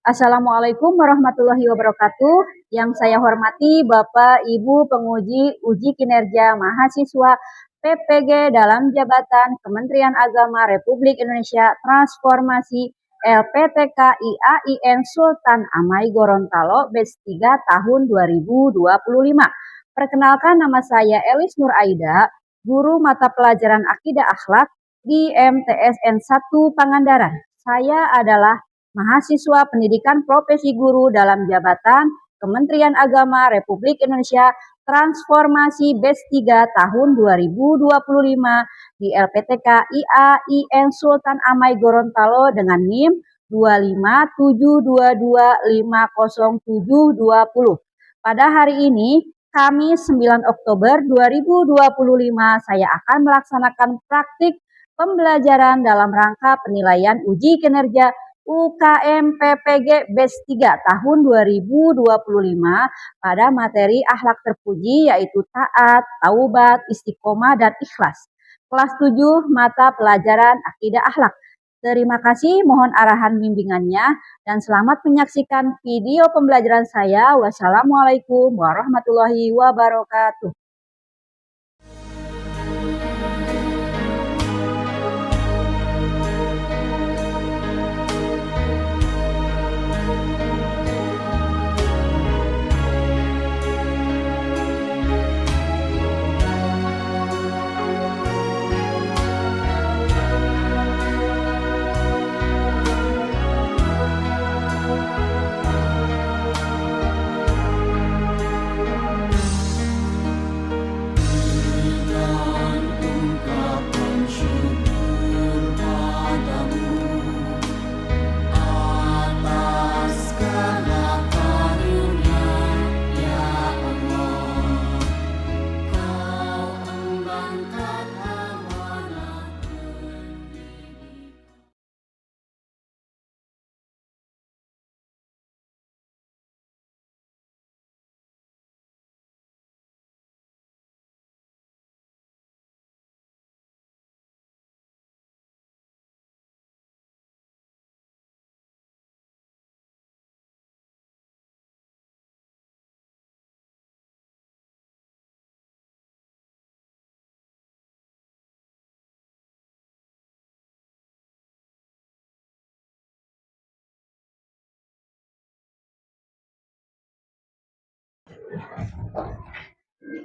Assalamualaikum warahmatullahi wabarakatuh. Yang saya hormati Bapak Ibu penguji uji kinerja mahasiswa PPG dalam jabatan Kementerian Agama Republik Indonesia Transformasi LPTK IAIN Sultan Amai Gorontalo Batch 3 tahun 2025. Perkenalkan, nama saya Elis Nur Aida, guru mata pelajaran Akidah Akhlak di MTSN 1 Pangandaran. Saya adalah mahasiswa pendidikan profesi guru dalam jabatan Kementerian Agama Republik Indonesia Transformasi Batch 3 tahun 2025 di LPTK IAIN Sultan Amai Gorontalo dengan NIM 25722507020. Pada hari ini, Kamis 9 Oktober 2025, saya akan melaksanakan praktik pembelajaran dalam rangka penilaian uji kinerja UKM PPG Batch 3 tahun 2025 pada materi akhlak terpuji yaitu taat, taubat, istiqomah, dan ikhlas. Kelas 7 mata pelajaran akidah akhlak. Terima kasih, mohon arahan bimbingannya dan selamat menyaksikan video pembelajaran saya. Wassalamualaikum warahmatullahi wabarakatuh.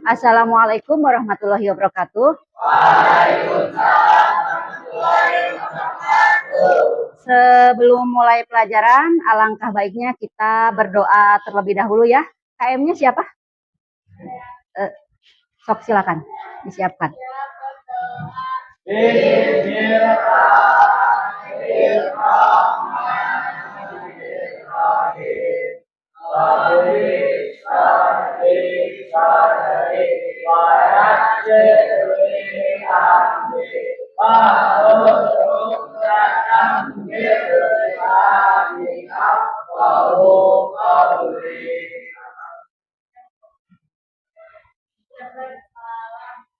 Assalamualaikum warahmatullahi wabarakatuh. Waalaikumsalam warahmatullahi wabarakatuh. Sebelum mulai pelajaran, alangkah baiknya kita berdoa terlebih dahulu ya. KM-nya siapa? Sok silakan disiapkan.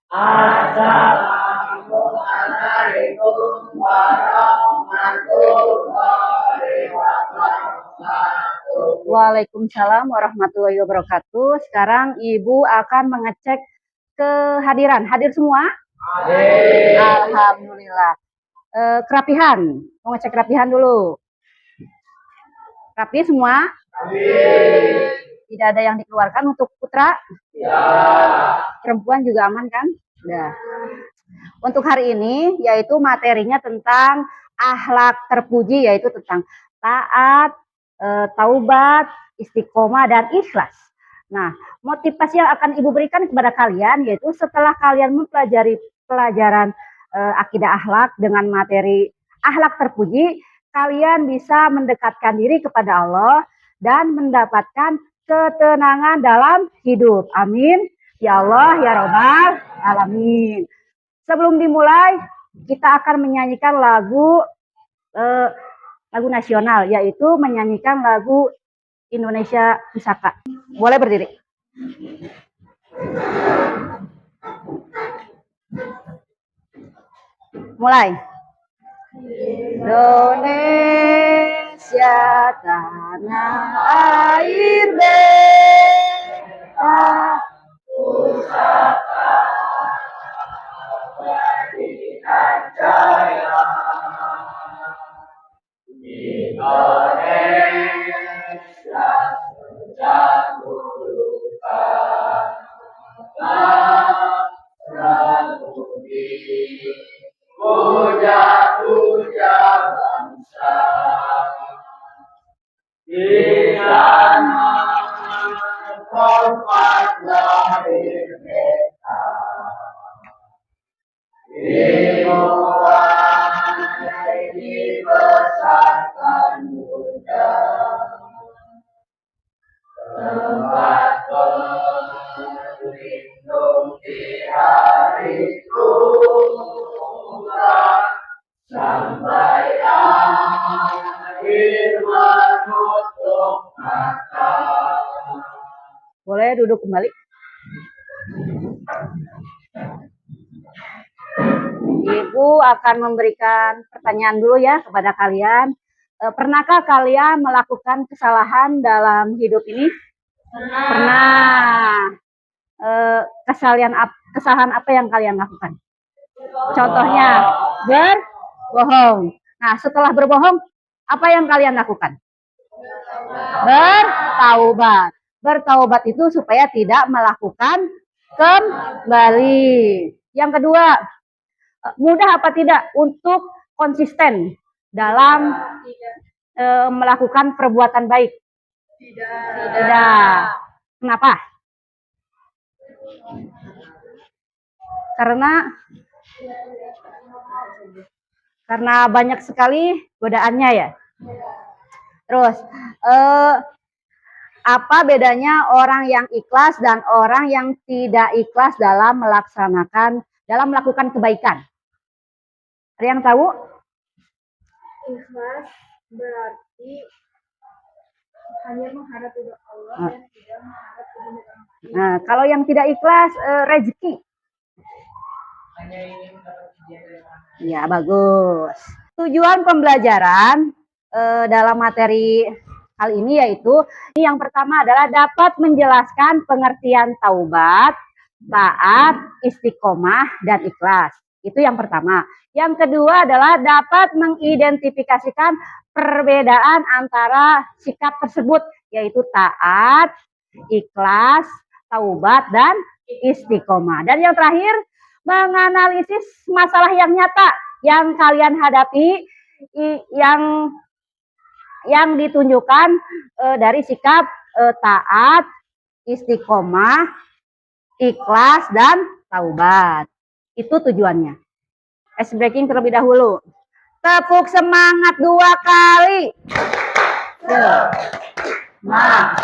Assalamualaikum warahmatullahi wabarakatuh. Waalaikumsalam warahmatullahi wabarakatuh. Sekarang Ibu akan mengecek kehadiran. Hadir semua? Hadir. Alhamdulillah. Kerapihan. Mau ngecek kerapihan dulu. Rapi semua? Hadir. Tidak ada yang dikeluarkan untuk putra? Ya. Perempuan juga aman kan? Ya. Untuk hari ini yaitu materinya tentang akhlak terpuji, yaitu tentang taat, taubat, istiqomah, dan ikhlas. Nah, motivasi yang akan Ibu berikan kepada kalian yaitu setelah kalian mempelajari pelajaran akidah akhlak dengan materi akhlak terpuji, kalian bisa mendekatkan diri kepada Allah dan mendapatkan ketenangan dalam hidup. Amin. Ya Allah, ya Rabbal Alamin. Sebelum dimulai, kita akan menyanyikan lagu nasional, yaitu menyanyikan lagu Indonesia Pusaka. Boleh berdiri. Mulai. Indonesia tanah air beta. Boleh duduk kembali. Ibu akan memberikan pertanyaan dulu ya kepada kalian. Pernahkah kalian melakukan kesalahan dalam hidup ini? Pernah. Kesalahan apa yang kalian lakukan? Contohnya berbohong. Nah, setelah berbohong, apa yang kalian lakukan? Bertaubat. Bertaubat itu supaya tidak melakukan kembali. Yang kedua, mudah apa tidak untuk konsisten dalam melakukan perbuatan baik? Tidak. Kenapa? Karena banyak sekali godaannya ya. Terus apa bedanya orang yang ikhlas dan orang yang tidak ikhlas dalam melakukan kebaikan? Ada yang tahu? Ikhlas berarti hanya mengharap ridho Allah dan tidak mengharap ridho orang lain. Nah, kalau yang tidak ikhlas rezeki. Ya, bagus. Tujuan pembelajaran dalam materi hal ini yaitu yang pertama adalah dapat menjelaskan pengertian taubat, taat, istiqomah, dan ikhlas. Itu yang pertama. Yang kedua adalah dapat mengidentifikasikan perbedaan antara sikap tersebut, yaitu taat, ikhlas, taubat, dan istiqomah. Dan yang terakhir, menganalisis masalah yang nyata yang kalian hadapi, yang ditunjukkan dari sikap taat, istiqomah, ikhlas, dan taubat. Itu tujuannya. Ice breaking terlebih dahulu. Tepuk semangat 2 kali. Semangat.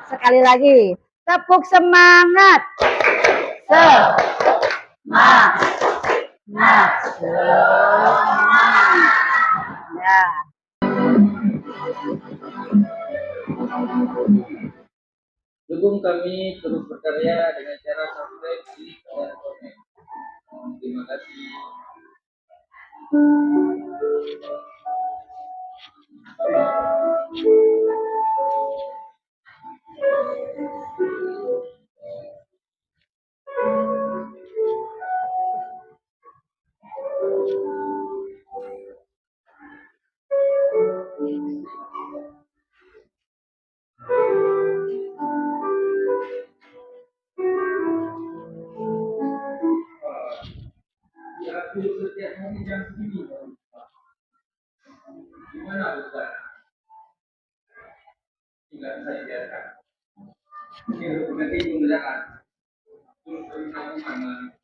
Sekali lagi. Tepuk semangat. Semangat. Ya. Dukung kami terus berkarya dengan cara subscribe, like, dan komen. Terima kasih. Setiap hari jam segini. Gimana Ustaz? Tidak saya biarkan. Nanti pembelajaran. Terus berusaha mana?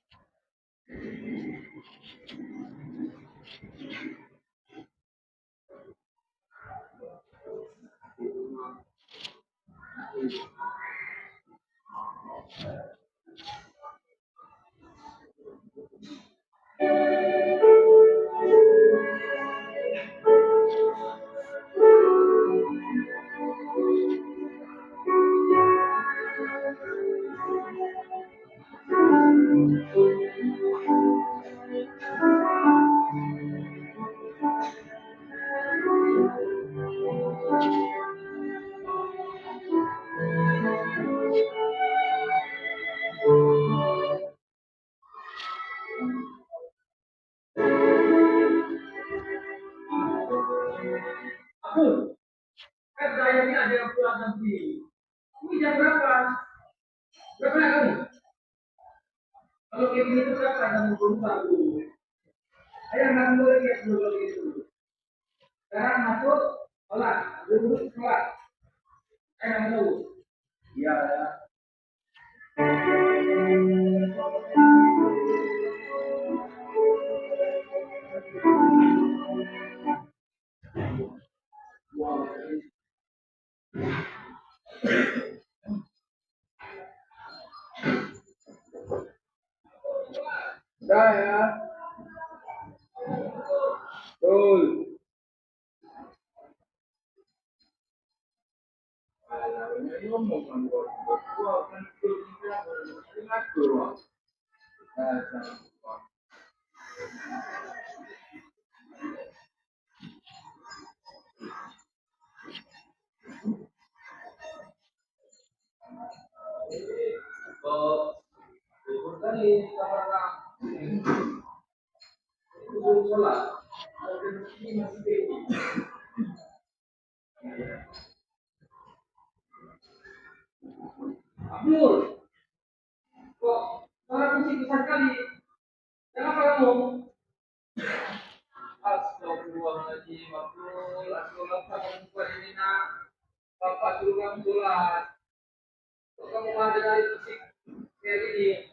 yang pulang nanti. Ini jam berapa? Berapa kamu? Kalau kayak gini tuh berapa kamu berubah dulu? Ayo nggak boleh lihat dulu gitu. Sekarang masuk sholat, dulu sholat. Ayo dulu. Iya ya. Udah ya. Betul. Ini ngomong kan gua kan ngatur. Oh, tadi karena itu sholat. Ini masih baby. Abdul, kok suara musik besar kali? Kenapa kamu? Astagfirullahaladzim, Abdul, Abdul, kamu bukan ini nak. Bapak suruh kamu sholat. Kok kamu malah dengerin musik kayak gini?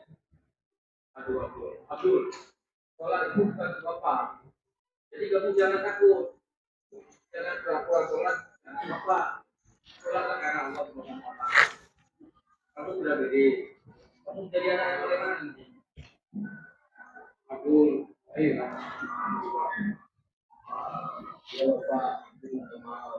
Aduh, Abdul, Abdul, sholat itu bukan Bapak. Jadi kamu jangan takut. Jangan pura-pura sholat karena Bapak. Sholatlah karena Allah Subhanahu wa Ta'ala. Kamu sudah gede. Kamu jadi anak yang bagaimana nanti? Abdul, ayo nak. Ya Bapak, terima maaf.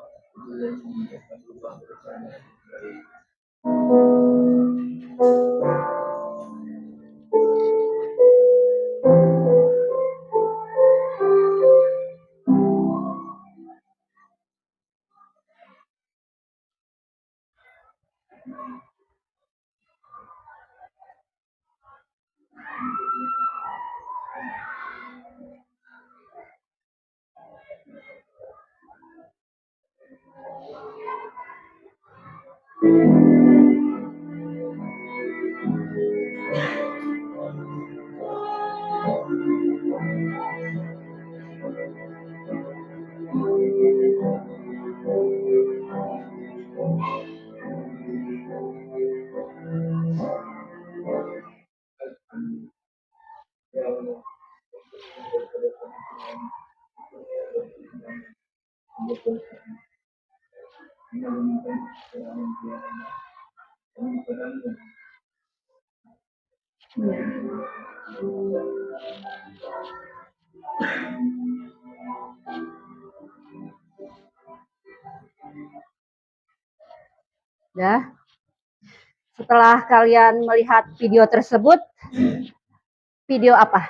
Ya. Setelah kalian melihat video tersebut, video apa?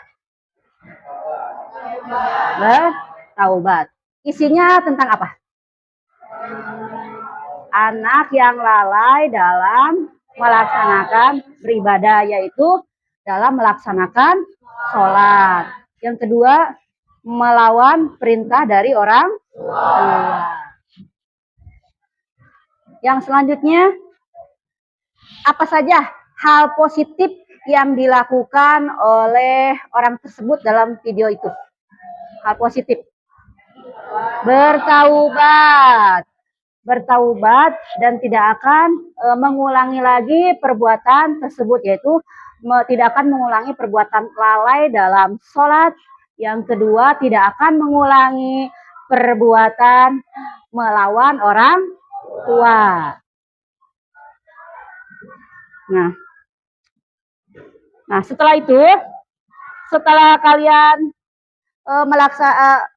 Bertaubat. Isinya tentang apa? Anak yang lalai dalam melaksanakan beribadah, yaitu dalam melaksanakan sholat. Yang kedua, melawan perintah dari orang tua. Yang selanjutnya, apa saja hal positif yang dilakukan oleh orang tersebut dalam video itu? Hal positif. Bertaubat dan tidak akan mengulangi lagi perbuatan tersebut, yaitu tidak akan mengulangi perbuatan lalai dalam sholat. Yang kedua, tidak akan mengulangi perbuatan melawan orang tua. Nah, setelah itu, setelah kalian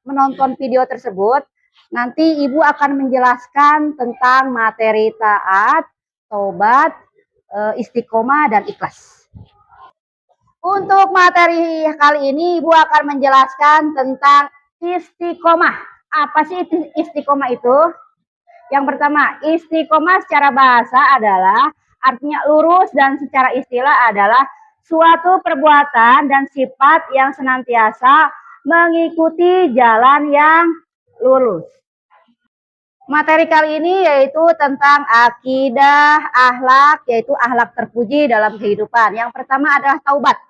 menonton video tersebut, nanti Ibu akan menjelaskan tentang materi taat, taubat, istiqomah, dan ikhlas. Untuk materi kali ini, Ibu akan menjelaskan tentang istiqomah. Apa sih istiqomah itu? Yang pertama, istiqomah secara bahasa adalah artinya lurus, dan secara istilah adalah suatu perbuatan dan sifat yang senantiasa mengikuti jalan yang lurus. Materi kali ini yaitu tentang akidah, akhlak, yaitu akhlak terpuji dalam kehidupan. Yang pertama adalah taubat.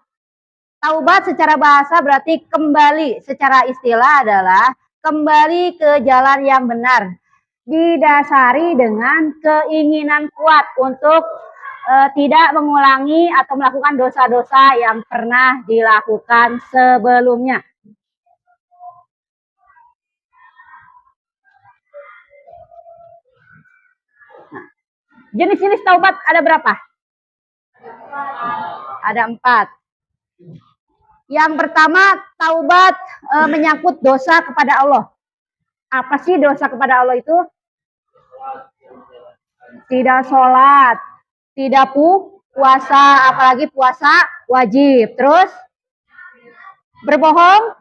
Taubat secara bahasa berarti kembali, secara istilah adalah kembali ke jalan yang benar. Didasari dengan keinginan kuat untuk tidak mengulangi atau melakukan dosa-dosa yang pernah dilakukan sebelumnya. Nah, jenis-jenis taubat ada berapa? Ada 4. Yang pertama, taubat menyangkut dosa kepada Allah. Apa sih dosa kepada Allah itu? Tidak sholat, tidak puasa, apalagi puasa wajib. Terus berbohong.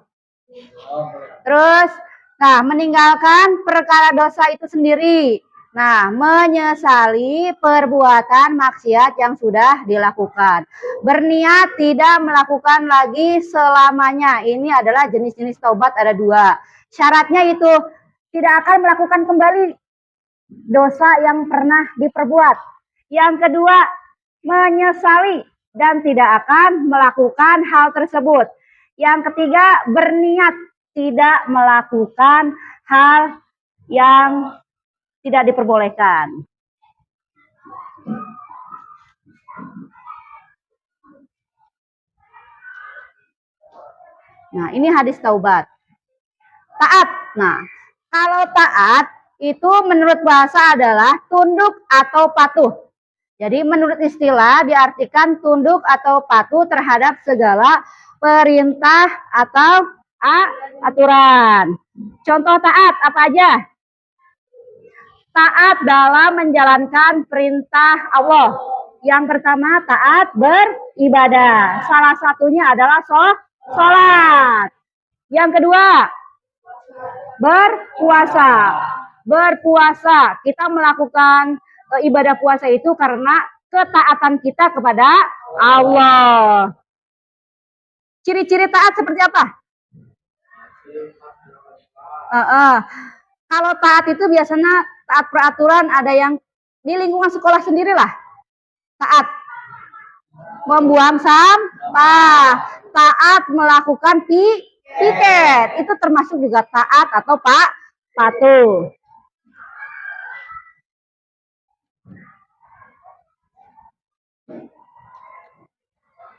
Terus, nah, meninggalkan perkara dosa itu sendiri. Nah, menyesali perbuatan maksiat yang sudah dilakukan. Berniat tidak melakukan lagi selamanya. Ini adalah jenis-jenis taubat, ada 2. Syaratnya itu tidak akan melakukan kembali dosa yang pernah diperbuat. Yang kedua, menyesali dan tidak akan melakukan hal tersebut. Yang ketiga, berniat tidak melakukan hal yang tidak diperbolehkan. Nah, ini hadis taubat. Taat. Nah, kalau taat itu menurut bahasa adalah tunduk atau patuh. Jadi menurut istilah diartikan tunduk atau patuh terhadap segala perintah atau aturan. Contoh taat apa aja? Taat dalam menjalankan perintah Allah. Yang pertama taat beribadah. Salah satunya adalah sholat. Yang kedua berpuasa. Berpuasa. Kita melakukan ibadah puasa itu karena ketaatan kita kepada Allah. Ciri-ciri taat seperti apa? Kalau taat itu biasanya taat peraturan, ada yang di lingkungan sekolah sendirilah. Taat membuang sampah, taat melakukan piket, itu termasuk juga taat atau patuh.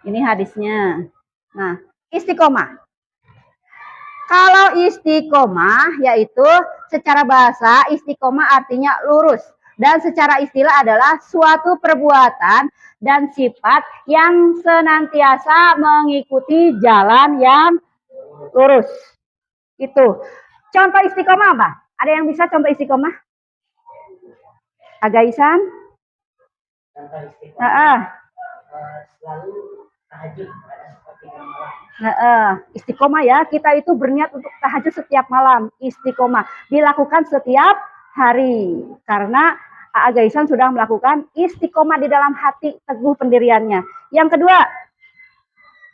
Ini hadisnya. Nah, istiqomah. Kalau istiqomah yaitu secara bahasa istiqomah artinya lurus. Dan secara istilah adalah suatu perbuatan dan sifat yang senantiasa mengikuti jalan yang lurus. Itu. Contoh istiqomah apa? Ada yang bisa contoh istiqomah? Agak Isan? Contoh istiqomah. Selalu tahajud seperti malam. Istiqomah ya, kita itu berniat untuk tahajud setiap malam. Istiqomah dilakukan setiap hari karena Agaisan sudah melakukan istiqomah di dalam hati, teguh pendiriannya. Yang kedua,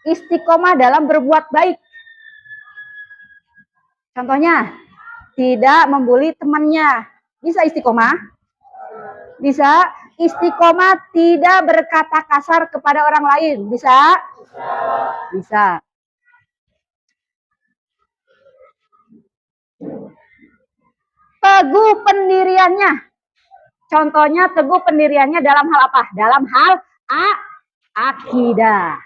istiqomah dalam berbuat baik. Contohnya, tidak membuli temannya. Bisa istiqomah? Bisa. Istiqomah tidak berkata kasar kepada orang lain. Bisa? Bisa. Teguh pendiriannya. Contohnya teguh pendiriannya dalam hal apa? Dalam hal akidah.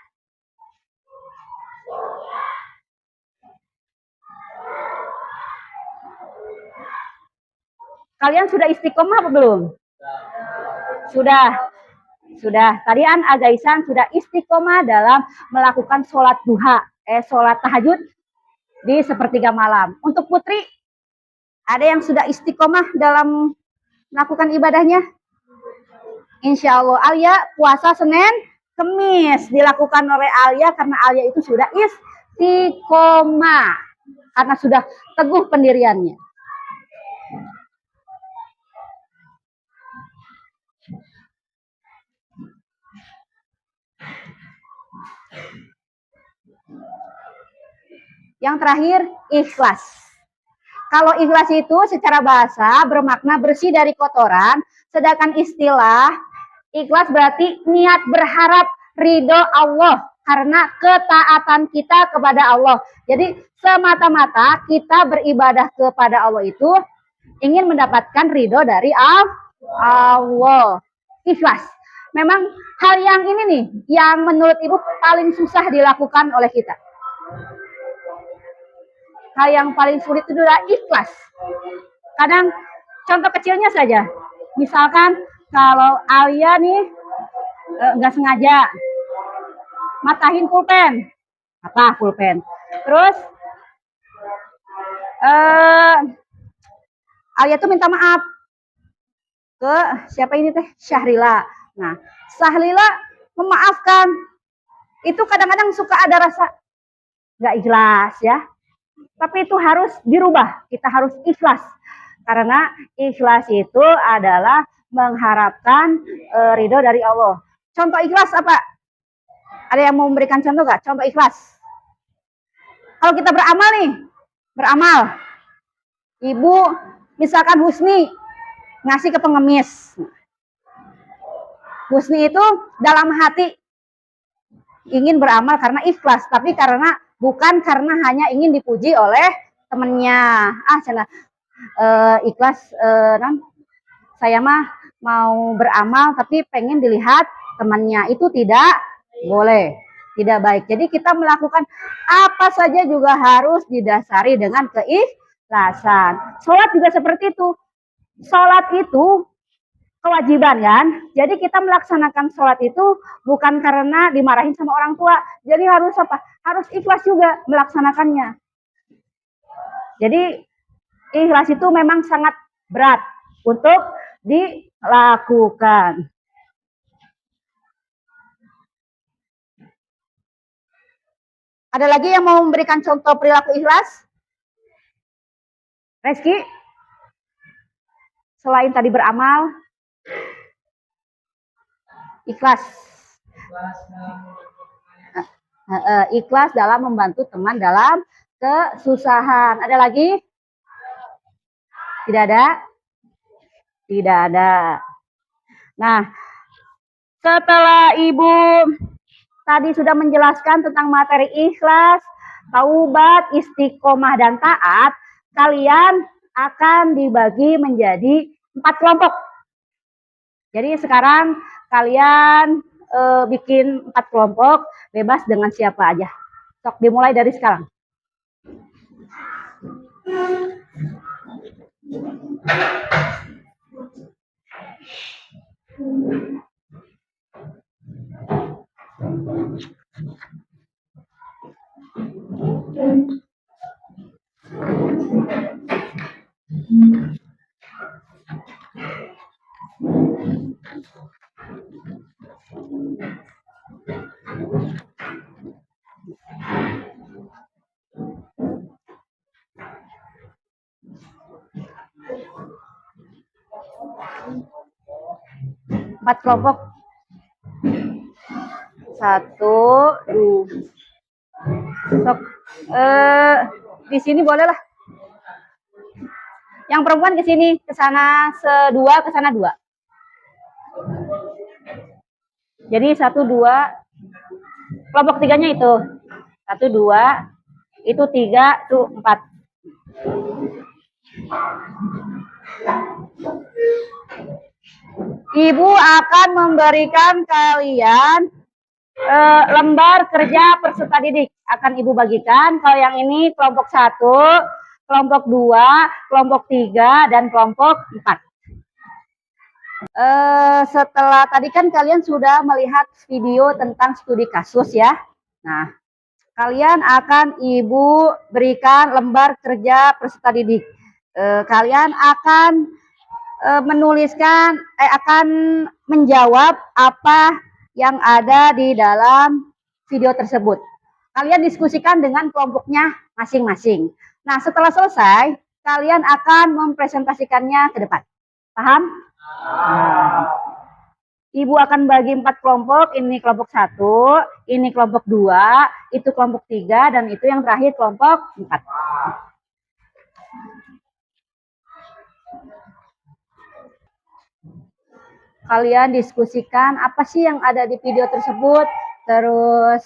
Kalian sudah istiqomah apa belum? Sudah. Tadi Agaisan sudah istiqomah dalam melakukan sholat duha, sholat tahajud di sepertiga malam. Untuk Putri, ada yang sudah istiqomah dalam melakukan ibadahnya? Insya Allah. Alia puasa Senin, Kemis dilakukan oleh Alia karena Alia itu sudah istiqomah karena sudah teguh pendiriannya. Yang terakhir, ikhlas. Kalau ikhlas itu secara bahasa bermakna bersih dari kotoran, sedangkan istilah ikhlas berarti niat berharap ridho Allah karena ketaatan kita kepada Allah. Jadi semata-mata kita beribadah kepada Allah itu ingin mendapatkan ridho dari Allah. Ikhlas. Memang hal yang ini nih yang menurut Ibu paling susah dilakukan oleh kita. Hal yang paling sulit itu adalah ikhlas. Kadang contoh kecilnya saja. Misalkan kalau Alia nih nggak sengaja matahin pulpen. Patah pulpen. Terus Alia tuh minta maaf ke siapa ini teh? Syahrila. Nah, Syahrila memaafkan. Itu kadang-kadang suka ada rasa nggak ikhlas ya. Tapi itu harus dirubah. Kita harus ikhlas. Karena ikhlas itu adalah mengharapkan ridho dari Allah. Contoh ikhlas apa? Ada yang mau memberikan contoh nggak? Contoh ikhlas. Kalau kita beramal nih, beramal. Ibu, misalkan Husni, ngasih ke pengemis. Husni itu dalam hati ingin beramal karena ikhlas. Tapi bukan karena hanya ingin dipuji oleh temennya. Ikhlas, saya mah mau beramal tapi pengen dilihat temannya, itu tidak boleh, tidak baik. Jadi kita melakukan apa saja juga harus didasari dengan keikhlasan. Sholat juga seperti itu. Sholat itu kewajiban kan. Jadi kita melaksanakan sholat itu bukan karena dimarahin sama orang tua. Jadi harus apa? Harus ikhlas juga melaksanakannya. Jadi ikhlas itu memang sangat berat untuk dilakukan. Ada lagi yang mau memberikan contoh perilaku ikhlas? Reski? Selain tadi beramal, ikhlas. Ikhlas dalam membantu teman dalam kesusahan. Ada lagi? Tidak ada? Tidak ada. Nah, setelah Ibu tadi sudah menjelaskan tentang materi ikhlas, taubat, istiqomah, dan taat, kalian akan dibagi menjadi 4 kelompok. Jadi sekarang kalian bikin 4 kelompok, bebas dengan siapa aja. Sok dimulai dari sekarang. Empat kelompok. 1, 2. Sok, di sini boleh lah. Yang perempuan ke sini, ke sana 2, ke sana 2. Jadi 1, 2. Kelompok 3-nya itu. 1, 2. Itu 3, tuh 4. Ibu akan memberikan kalian lembar kerja peserta didik. Akan Ibu bagikan. Kalau yang ini kelompok 1, kelompok 2, kelompok 3, dan kelompok 4. Setelah tadi kan kalian sudah melihat video tentang studi kasus ya. Nah, kalian akan Ibu berikan lembar kerja peserta didik. Kalian akan menuliskan, akan menjawab apa yang ada di dalam video tersebut. Kalian diskusikan dengan kelompoknya masing-masing. Nah, setelah selesai, kalian akan mempresentasikannya ke depan. Paham? Nah, Ibu akan bagi 4 kelompok. Ini kelompok 1, ini kelompok 2, itu kelompok 3, dan itu yang terakhir kelompok 4. kalian diskusikan apa sih yang ada di video tersebut, terus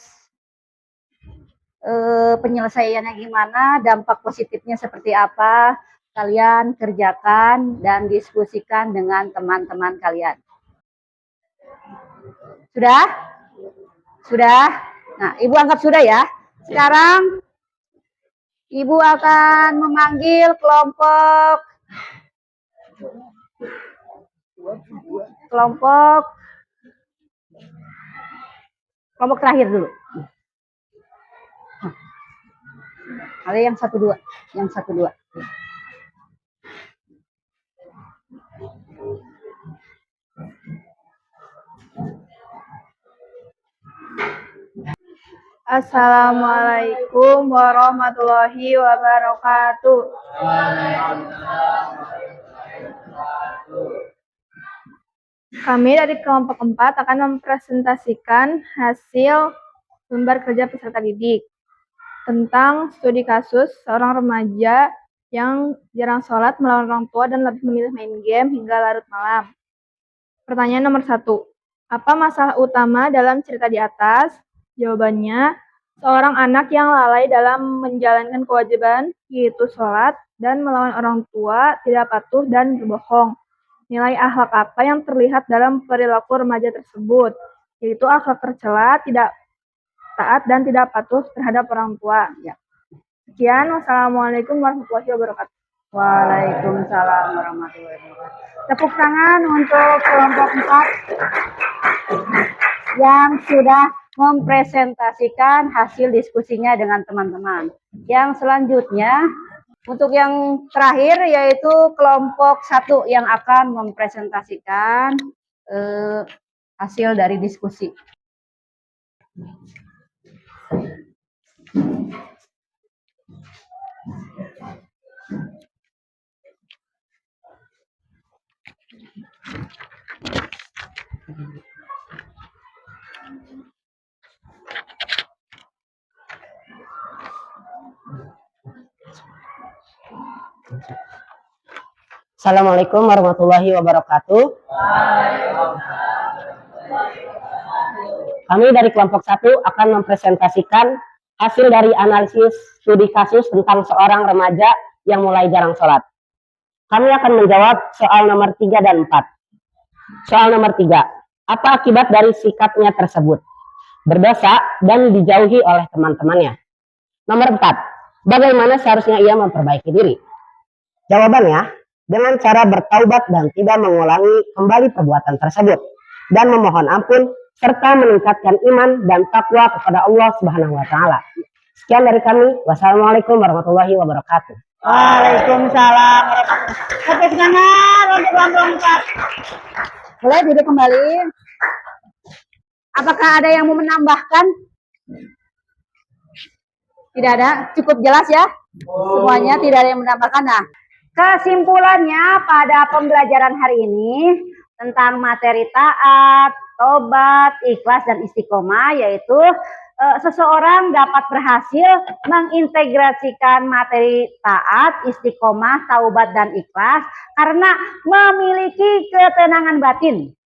penyelesaiannya gimana, dampak positifnya seperti apa. Kalian kerjakan dan diskusikan dengan teman-teman kalian. Sudah? Sudah? Nah, Ibu anggap sudah ya. Sekarang Ibu akan memanggil kelompok terakhir dulu. Ada yang 1-2, yang 1-2. Assalamualaikum warahmatullahi wabarakatuh. Kami dari kelompok 4 akan mempresentasikan hasil lembar kerja peserta didik tentang studi kasus seorang remaja yang jarang sholat, melawan orang tua, dan lebih memilih main game hingga larut malam. Pertanyaan nomor 1. Apa masalah utama dalam cerita di atas? Jawabannya, seorang anak yang lalai dalam menjalankan kewajiban, yaitu sholat, dan melawan orang tua, tidak patuh, dan berbohong. Nilai akhlak apa yang terlihat dalam perilaku remaja tersebut? Yaitu akhlak tercela, tidak taat, dan tidak patuh terhadap orang tua. Ya. Sekian, wassalamualaikum warahmatullahi wabarakatuh. Waalaikumsalam warahmatullahi wabarakatuh. Tepuk tangan untuk kelompok 4 yang sudah mempresentasikan hasil diskusinya dengan teman-teman. Yang selanjutnya, untuk yang terakhir yaitu kelompok 1 yang akan mempresentasikan hasil dari diskusi. Assalamualaikum warahmatullahi wabarakatuh. Kami dari kelompok 1 akan mempresentasikan hasil dari analisis studi kasus tentang seorang remaja yang mulai jarang sholat. Kami akan menjawab soal nomor 3 dan 4. Soal nomor 3. Apa akibat dari sikapnya tersebut? Berdosa dan dijauhi oleh teman-temannya. Nomor 4. Bagaimana seharusnya ia memperbaiki diri? Jawabannya, dengan cara bertaubat dan tidak mengulangi kembali perbuatan tersebut, dan memohon ampun, serta meningkatkan iman dan takwa kepada Allah Subhanahu wa Ta'ala. Sekian dari kami. Wassalamualaikum warahmatullahi wabarakatuh. Waalaikumsalam warahmatullahi wabarakatuh. Tepuk tangan untuk kelompok 4. Boleh duduk kembali. Apakah ada yang mau menambahkan? Tidak ada? Cukup jelas ya? Semuanya tidak ada yang menambahkan. Nah, kesimpulannya pada pembelajaran hari ini tentang materi taat, tobat, ikhlas, dan istiqomah, yaitu seseorang dapat berhasil mengintegrasikan materi taat, istiqomah, taubat, dan ikhlas karena memiliki ketenangan batin.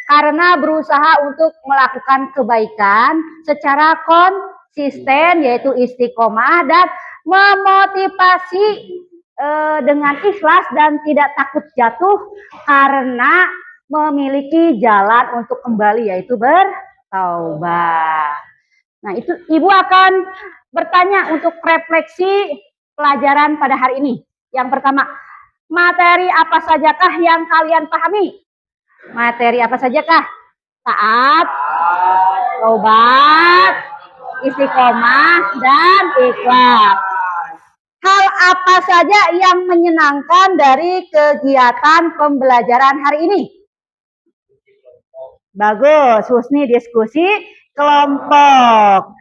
Karena berusaha untuk melakukan kebaikan secara konsisten, yaitu istiqomah, dan memotivasi dengan ikhlas dan tidak takut jatuh karena memiliki jalan untuk kembali, yaitu bertaubat. Nah, itu Ibu akan bertanya untuk refleksi pelajaran pada hari ini. Yang pertama, materi apa sajakah yang kalian pahami? Materi apa sajakah? Taat, taubat, istiqomah, dan ikhlas. Hal apa saja yang menyenangkan dari kegiatan pembelajaran hari ini? Bagus, Husni diskusi kelompok.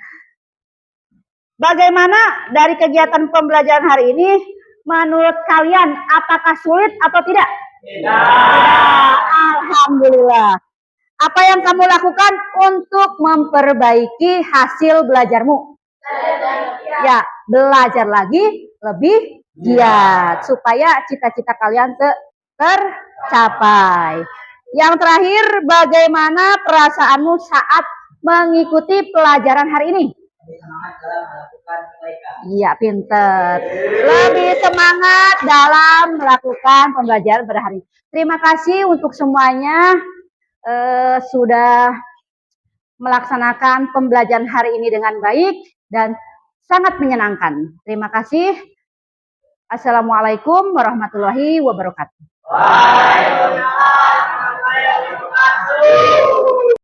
Bagaimana dari kegiatan pembelajaran hari ini? Menurut kalian, apakah sulit atau tidak? Tidak. Alhamdulillah. Apa yang kamu lakukan untuk memperbaiki hasil belajarmu? Ya, belajar lagi lebih giat supaya cita-cita kalian tercapai. Yang terakhir, bagaimana perasaanmu saat mengikuti pelajaran hari ini? Iya, pinter. Lebih semangat dalam melakukan pembelajaran pada hari ini. Terima kasih untuk semuanya sudah melaksanakan pembelajaran hari ini dengan baik dan sangat menyenangkan. Terima kasih. Assalamualaikum warahmatullahi wabarakatuh. Waalaikumsalam.